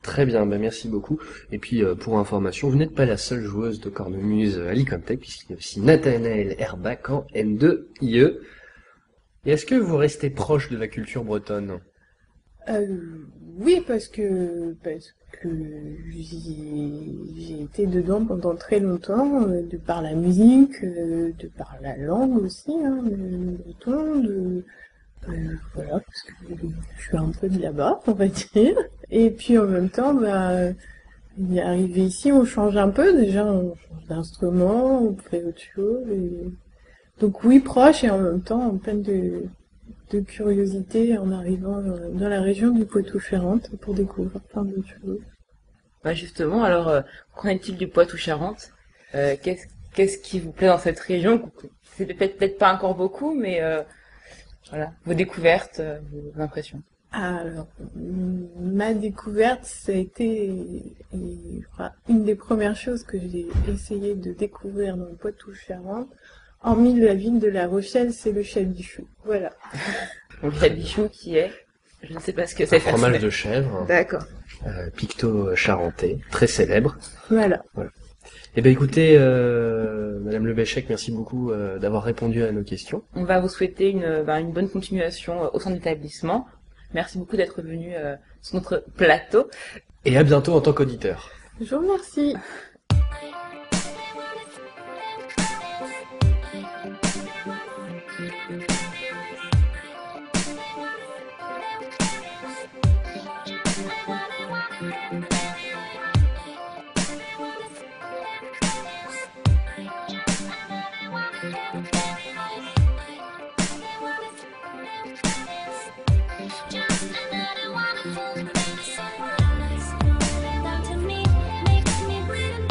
Très bien, merci beaucoup. Et puis pour information, vous n'êtes pas la seule joueuse de cornemuse à l'Icomtech, puisqu'il y a aussi Nathanaël Herbach en N2IE. Et est-ce que vous restez proche de la culture bretonne ? Oui, parce que j'ai été dedans pendant très longtemps, de par la musique, de par la langue aussi, hein, le breton, voilà, parce que je suis un peu de là-bas, on va dire. Et puis en même temps, arrivé ici, on change un peu, déjà, on change d'instrument, on fait autre chose. Donc oui, proche et en même temps en pleine de curiosité en arrivant dans la région du Poitou-Charentes pour découvrir plein d'autres choses. Justement, alors, qu'en est-il du Poitou-Charentes ? Qu'est-ce qui vous plaît dans cette région ? C'est peut-être pas encore beaucoup, mais voilà, vos découvertes, vos impressions. Alors, ma découverte, ça a été une des premières choses que j'ai essayé de découvrir dans le Poitou-Charentes. Hormis la ville de La Rochelle, c'est le chabichou. Voilà. Donc chabichou qui est, je ne sais pas ce que c'est. Fromage de chèvre. D'accord. Picto charentais, très célèbre. Voilà. Eh bien écoutez, Madame Lebéchec, merci beaucoup d'avoir répondu à nos questions. On va vous souhaiter une bonne continuation au sein de l'établissement. Merci beaucoup d'être venu sur notre plateau. Et à bientôt en tant qu'auditeur. Je vous remercie. Down to me, makes me bleed.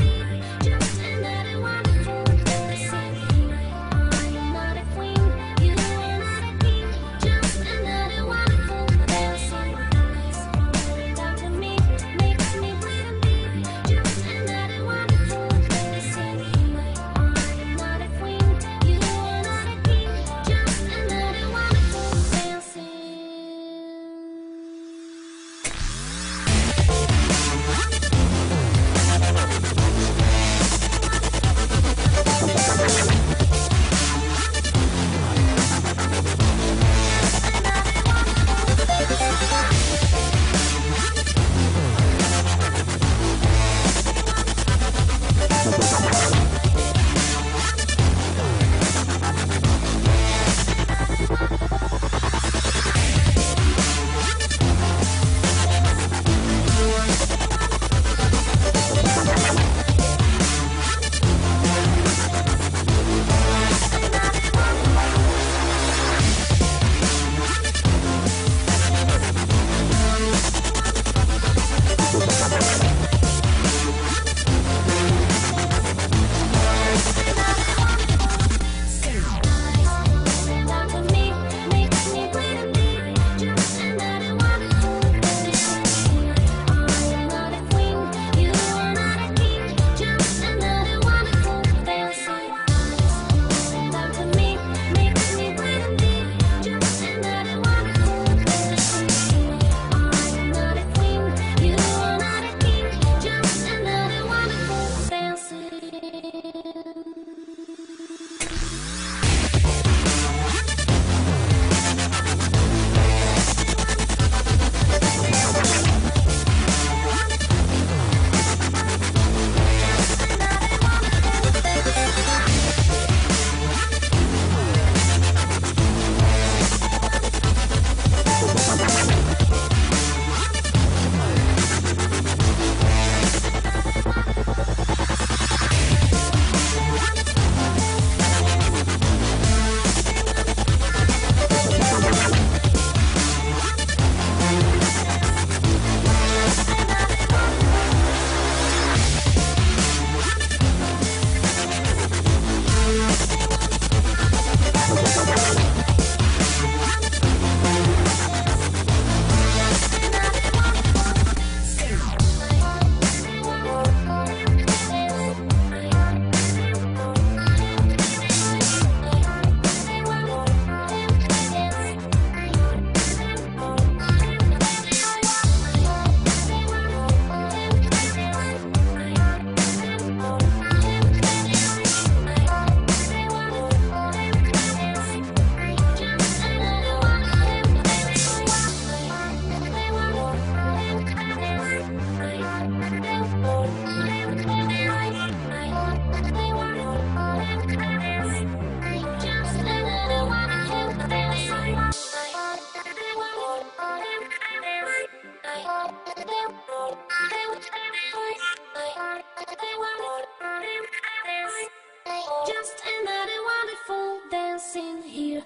Just another wonderful dancing here.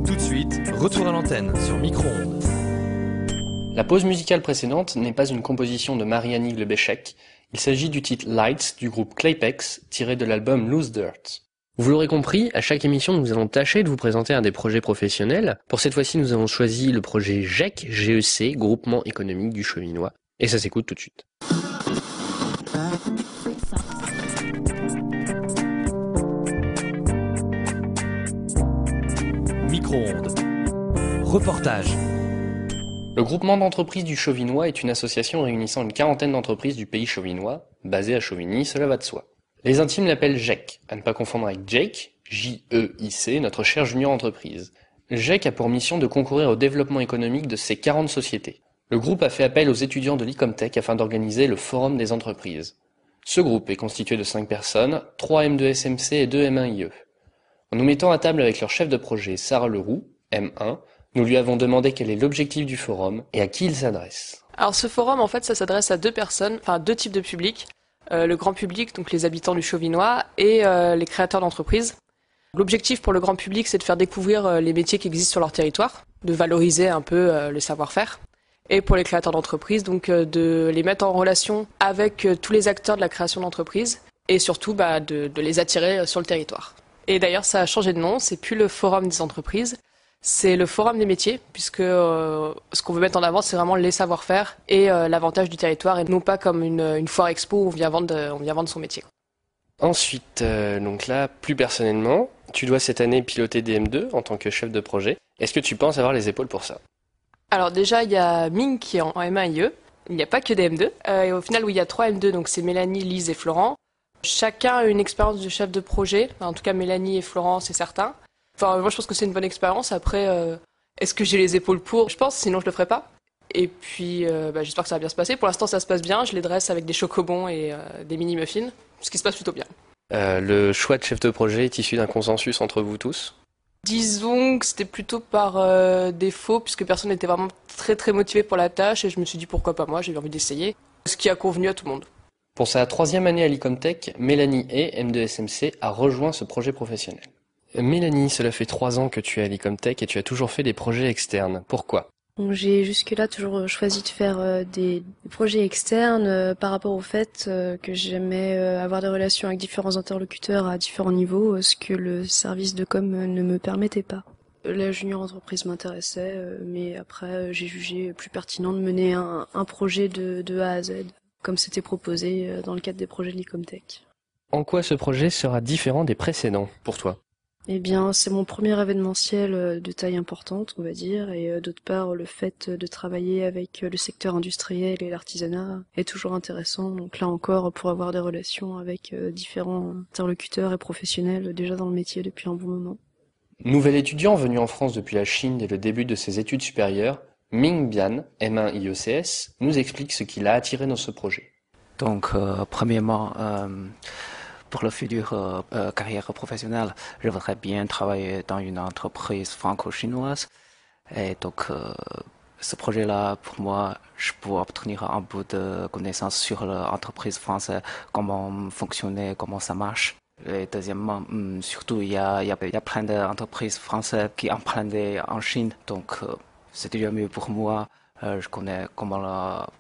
Tout de suite, retour à l'antenne sur Micro-ondes. La pause musicale précédente n'est pas une composition de Marie-Annie Lebéchec, il s'agit du titre Lights du groupe Claypex, tiré de l'album Loose Dirt. Vous l'aurez compris, à chaque émission nous allons tâcher de vous présenter un des projets professionnels. Pour cette fois-ci nous avons choisi le projet GEC, Groupement économique du Chauvinois, et ça s'écoute tout de suite. Micro-ondes. Reportage. Le groupement d'entreprises du Chauvinois est une association réunissant une quarantaine d'entreprises du pays chauvinois, basée à Chauvigny, cela va de soi. Les intimes l'appellent GEC, à ne pas confondre avec Jake, J-E-I-C, notre cher junior entreprise. GEC a pour mission de concourir au développement économique de ces 40 sociétés. Le groupe a fait appel aux étudiants de l'Icomtech afin d'organiser le Forum des entreprises. Ce groupe est constitué de 5 personnes, 3 M2SMC et 2 M1IE. En nous mettant à table avec leur chef de projet, Sarah Leroux, M1, nous lui avons demandé quel est l'objectif du forum et à qui il s'adresse. Alors ce forum, en fait, ça s'adresse à deux personnes, enfin deux types de publics. Le grand public, donc les habitants du Chauvinois, et les créateurs d'entreprises. L'objectif pour le grand public, c'est de faire découvrir les métiers qui existent sur leur territoire, de valoriser un peu le savoir-faire. Et pour les créateurs d'entreprises, donc de les mettre en relation avec tous les acteurs de la création d'entreprises, et surtout de les attirer sur le territoire. Et d'ailleurs, ça a changé de nom, c'est plus le Forum des entreprises, c'est le Forum des métiers, puisque ce qu'on veut mettre en avant, c'est vraiment les savoir-faire et l'avantage du territoire, et non pas comme une foire expo où on vient vendre son métier. Ensuite, donc là, plus personnellement, tu dois cette année piloter DM2 en tant que chef de projet. Est-ce que tu penses avoir les épaules pour ça? Alors déjà, il y a Ming qui est en M1IE, il n'y a pas que des M2, et au final, où il y a 3 M2, donc c'est Mélanie, Lise et Florent. Chacun a une expérience de chef de projet, en tout cas Mélanie et Florent, c'est certain. Enfin, moi je pense que c'est une bonne expérience. Après, est-ce que j'ai les épaules pour? Je pense, sinon je le ferai pas. Et puis, j'espère que ça va bien se passer. Pour l'instant, ça se passe bien. Je les dresse avec des chocobons et des mini-muffins, ce qui se passe plutôt bien. Le choix de chef de projet est issu d'un consensus entre vous tous? Disons que c'était plutôt par défaut, puisque personne n'était vraiment très très motivé pour la tâche, et je me suis dit pourquoi pas moi, j'ai eu envie d'essayer. Ce qui a convenu à tout le monde. Pour sa 3e année à l'Icomtech, Mélanie et M2SMC a rejoint ce projet professionnel. Mélanie, cela fait 3 ans que tu es à l'Icomtech et tu as toujours fait des projets externes. Pourquoi? J'ai jusque-là toujours choisi de faire des projets externes par rapport au fait que j'aimais avoir des relations avec différents interlocuteurs à différents niveaux, ce que le service de com ne me permettait pas. La junior entreprise m'intéressait, mais après j'ai jugé plus pertinent de mener un projet de A à Z, comme c'était proposé dans le cadre des projets de l'Icomtech. En quoi ce projet sera différent des précédents pour toi? Eh bien, c'est mon premier événementiel de taille importante, on va dire, et d'autre part, le fait de travailler avec le secteur industriel et l'artisanat est toujours intéressant. Donc là encore, pour avoir des relations avec différents interlocuteurs et professionnels déjà dans le métier depuis un bon moment. Nouvel étudiant venu en France depuis la Chine dès le début de ses études supérieures, Ming Bian, M1 IECS, nous explique ce qui l'a attiré dans ce projet. Donc, premièrement, pour le futur carrière professionnelle, je voudrais bien travailler dans une entreprise franco-chinoise. Et donc, ce projet-là, pour moi, je peux obtenir un peu de connaissances sur l'entreprise française, comment fonctionner, comment ça marche. Et deuxièmement, surtout, il y a plein d'entreprises françaises qui empruntent en Chine. Donc, c'est déjà mieux pour moi. Je connais comment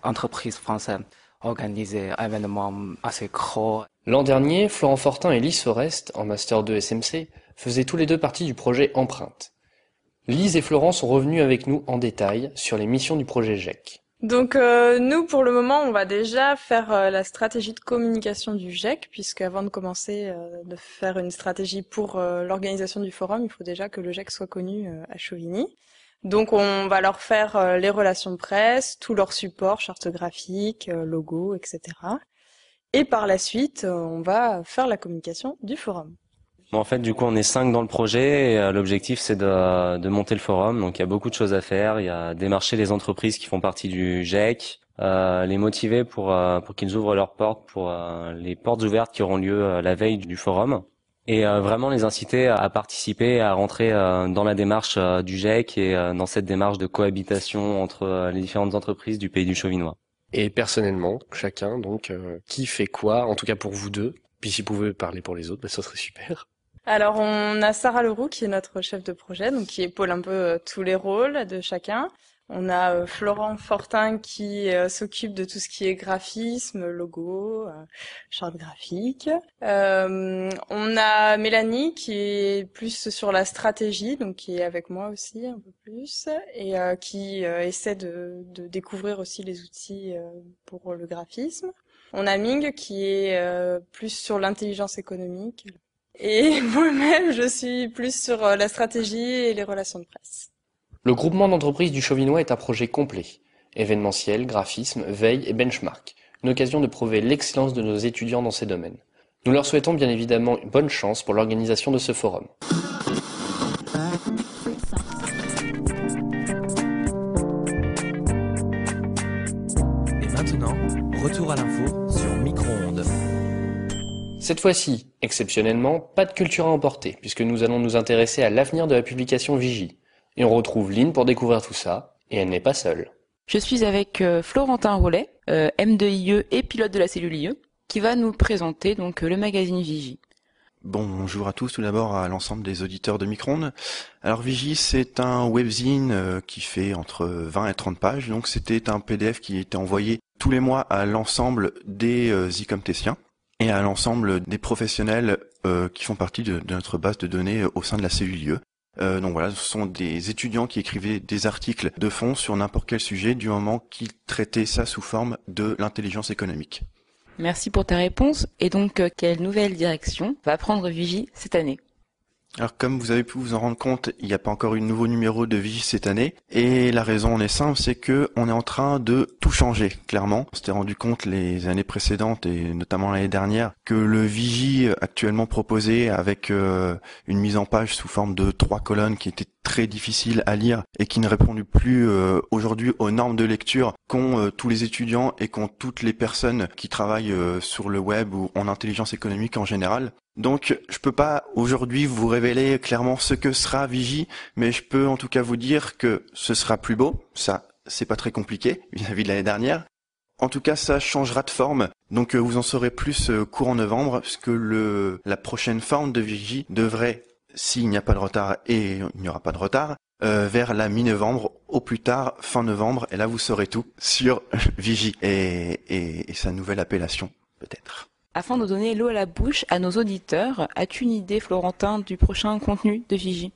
l'entreprise française organise un événement assez gros. L'an dernier, Florent Fortin et Lise Forest, en Master 2 SMC, faisaient tous les deux partie du projet Empreinte. Lise et Florent sont revenus avec nous en détail sur les missions du projet GEC. Donc nous, pour le moment, on va déjà faire la stratégie de communication du GEC, puisque avant de commencer de faire une stratégie pour l'organisation du forum, il faut déjà que le GEC soit connu à Chauvigny. Donc on va leur faire les relations de presse, tout leur support, charte graphique, logo, etc. Et par la suite, on va faire la communication du forum. Bon, en fait, du coup, on est 5 dans le projet et l'objectif, c'est de monter le forum. Donc, il y a beaucoup de choses à faire. Il y a démarcher les entreprises qui font partie du GEC, les motiver pour qu'ils ouvrent leurs portes pour les portes ouvertes qui auront lieu la veille du forum. Et vraiment les inciter à participer, à rentrer dans la démarche du GEC et dans cette démarche de cohabitation entre les différentes entreprises du pays du Chauvinois. Et personnellement, chacun, donc, qui fait quoi, en tout cas pour vous deux, puis si vous pouvez parler pour les autres, ça serait super. Alors on a Sarah Leroux qui est notre chef de projet, donc qui épaule un peu tous les rôles de chacun. On a Florent Fortin qui s'occupe de tout ce qui est graphisme, logo, charte graphique. On a Mélanie qui est plus sur la stratégie, donc qui est avec moi aussi un peu plus, et qui essaie de découvrir aussi les outils pour le graphisme. On a Ming qui est plus sur l'intelligence économique. Et moi-même, je suis plus sur la stratégie et les relations de presse. Le groupement d'entreprises du Chauvinois est un projet complet. Événementiel, graphisme, veille et benchmark. Une occasion de prouver l'excellence de nos étudiants dans ces domaines. Nous leur souhaitons bien évidemment une bonne chance pour l'organisation de ce forum. Et maintenant, retour à l'info sur Micro-ondes. Cette fois-ci, exceptionnellement, pas de culture à emporter, puisque nous allons nous intéresser à l'avenir de la publication Vigie. Et on retrouve Lynn pour découvrir tout ça, et elle n'est pas seule. Je suis avec Florentin Roulet, M2IE et pilote de la cellule IE, qui va nous présenter donc le magazine Vigie. Bonjour à tous, tout d'abord à l'ensemble des auditeurs de Micro-ondes. Alors Vigie, c'est un webzine qui fait entre 20 et 30 pages, donc c'était un PDF qui était envoyé tous les mois à l'ensemble des icomtéciens et à l'ensemble des professionnels qui font partie de notre base de données au sein de la cellule IE. Donc voilà, ce sont des étudiants qui écrivaient des articles de fond sur n'importe quel sujet du moment qu'ils traitaient ça sous forme de l'intelligence économique. Merci pour ta réponse. Et donc, quelle nouvelle direction va prendre Vigie cette année ? Alors comme vous avez pu vous en rendre compte, il n'y a pas encore eu de nouveau numéro de Vigie cette année. Et la raison en est simple, c'est que on est en train de tout changer, clairement. On s'était rendu compte les années précédentes et notamment l'année dernière que le Vigie actuellement proposé avec une mise en page sous forme de 3 colonnes qui était très difficile à lire et qui ne répondait plus aujourd'hui aux normes de lecture qu'ont tous les étudiants et qu'ont toutes les personnes qui travaillent sur le web ou en intelligence économique en général. Donc je peux pas aujourd'hui vous révéler clairement ce que sera Vigie, mais je peux en tout cas vous dire que ce sera plus beau. Ça, c'est pas très compliqué vis-à-vis de l'année dernière. En tout cas, ça changera de forme. Donc vous en saurez plus courant novembre, puisque la prochaine forme de Vigie devrait, s'il n'y a pas de retard, et il n'y aura pas de retard, vers la mi-novembre, au plus tard fin novembre, et là vous saurez tout sur Vigie et sa nouvelle appellation, peut-être. Afin de donner l'eau à la bouche à nos auditeurs, as-tu une idée, Florentin, du prochain contenu de Vigie ?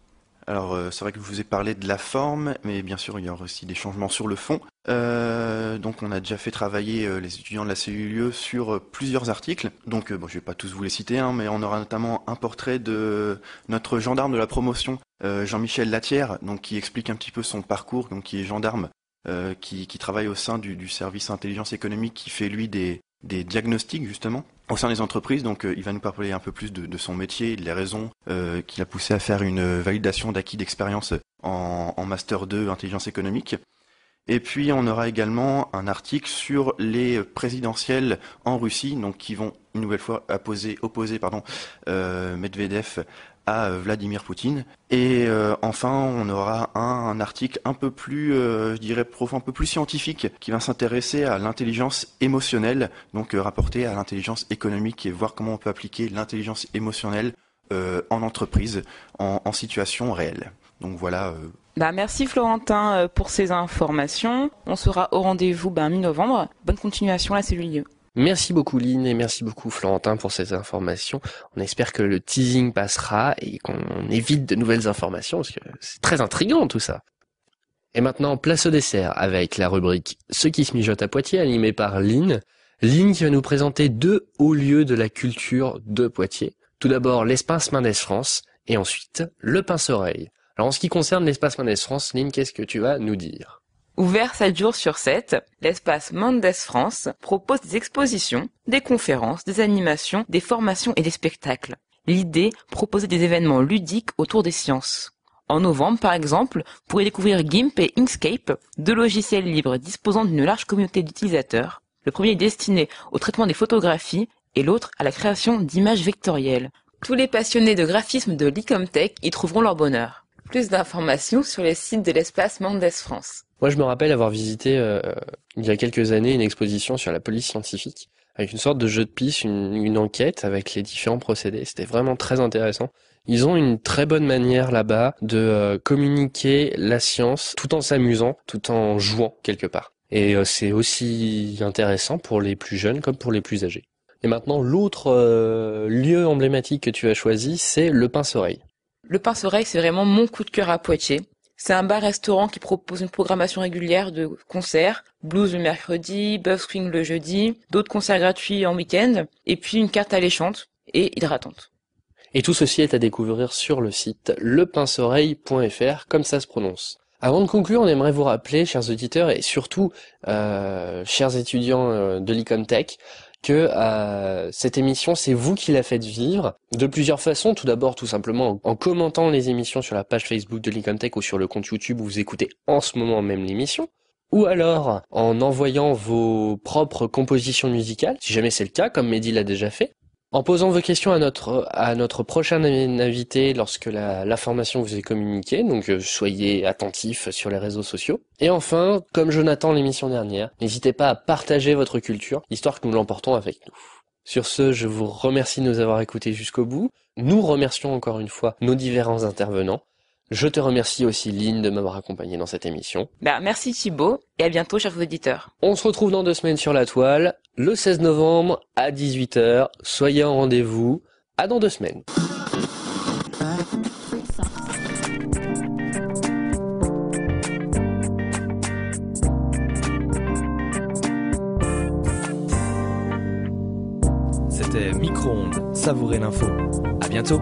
Alors c'est vrai que je vous ai parlé de la forme, mais bien sûr il y aura aussi des changements sur le fond. Donc on a déjà fait travailler les étudiants de la cellule sur plusieurs articles. Donc je vais pas tous vous les citer, mais on aura notamment un portrait de notre gendarme de la promotion, Jean-Michel Latière, donc qui explique un petit peu son parcours, donc qui est gendarme, qui travaille au sein du service intelligence économique, qui fait lui des diagnostics justement au sein des entreprises. Donc il va nous parler un peu plus de son métier et de les raisons qui l'a poussé à faire une validation d'acquis d'expérience en Master 2 intelligence économique. Et puis on aura également un article sur les présidentielles en Russie, donc qui vont une nouvelle fois opposer Medvedev à Vladimir Poutine. Et enfin, on aura un article un peu plus, je dirais, profond, un peu plus scientifique, qui va s'intéresser à l'intelligence émotionnelle, donc rapporté à l'intelligence économique et voir comment on peut appliquer l'intelligence émotionnelle en entreprise, en situation réelle. Donc voilà. Merci Florentin pour ces informations. On sera au rendez-vous mi-novembre. Bonne continuation à la cellule IE. Merci beaucoup Lynn et merci beaucoup Florentin pour ces informations. On espère que le teasing passera et qu'on évite de nouvelles informations parce que c'est très intriguant tout ça. Et maintenant, place au dessert avec la rubrique Ceux qui se mijotent à Poitiers animée par Lynn. Lynn qui va nous présenter 2 hauts lieux de la culture de Poitiers. Tout d'abord l'Espace Mendès France et ensuite le Pince-Oreille. Alors en ce qui concerne l'espace Mendes France, Lynn, qu'est-ce que tu vas nous dire? Ouvert 7 jours sur 7, l'espace Mendes France propose des expositions, des conférences, des animations, des formations et des spectacles. L'idée, proposer des événements ludiques autour des sciences. En novembre, par exemple, vous pourrez découvrir GIMP et Inkscape, deux logiciels libres disposant d'une large communauté d'utilisateurs. Le premier est destiné au traitement des photographies et l'autre à la création d'images vectorielles. Tous les passionnés de graphisme de l'Icomtech y trouveront leur bonheur. Plus d'informations sur les sites de l'espace Mendes France. Moi, je me rappelle avoir visité il y a quelques années une exposition sur la police scientifique, avec une sorte de jeu de piste, une enquête avec les différents procédés. C'était vraiment très intéressant. Ils ont une très bonne manière là-bas de communiquer la science tout en s'amusant, tout en jouant quelque part. Et c'est aussi intéressant pour les plus jeunes comme pour les plus âgés. Et maintenant, l'autre lieu emblématique que tu as choisi, c'est le Pince-Oreille. Le Pince-Oreille, c'est vraiment mon coup de cœur à Poitiers. C'est un bar-restaurant qui propose une programmation régulière de concerts, blues le mercredi, buzz swing le jeudi, d'autres concerts gratuits en week-end, et puis une carte alléchante et hydratante. Et tout ceci est à découvrir sur le site lepinceoreille.fr, comme ça se prononce. Avant de conclure, on aimerait vous rappeler, chers auditeurs, et surtout chers étudiants de l'Icomtech, que cette émission, c'est vous qui la faites vivre de plusieurs façons. Tout d'abord, tout simplement, en commentant les émissions sur la page Facebook de l'Icomtech ou sur le compte YouTube où vous écoutez en ce moment même l'émission. Ou alors, en envoyant vos propres compositions musicales, si jamais c'est le cas, comme Mehdi l'a déjà fait. En posant vos questions à notre prochain invité lorsque la formation vous est communiquée, donc soyez attentifs sur les réseaux sociaux. Et enfin, comme Jonathan l'émission dernière, n'hésitez pas à partager votre culture, histoire que nous l'emportons avec nous. Sur ce, je vous remercie de nous avoir écoutés jusqu'au bout. Nous remercions encore une fois nos différents intervenants. Je te remercie aussi, Lynn, de m'avoir accompagné dans cette émission. Merci Thibaut, et à bientôt, chers auditeurs. On se retrouve dans 2 semaines sur la toile, le 16 novembre à 18h. Soyez en rendez-vous. À dans 2 semaines. C'était Micro-ondes, savourer l'info. À bientôt.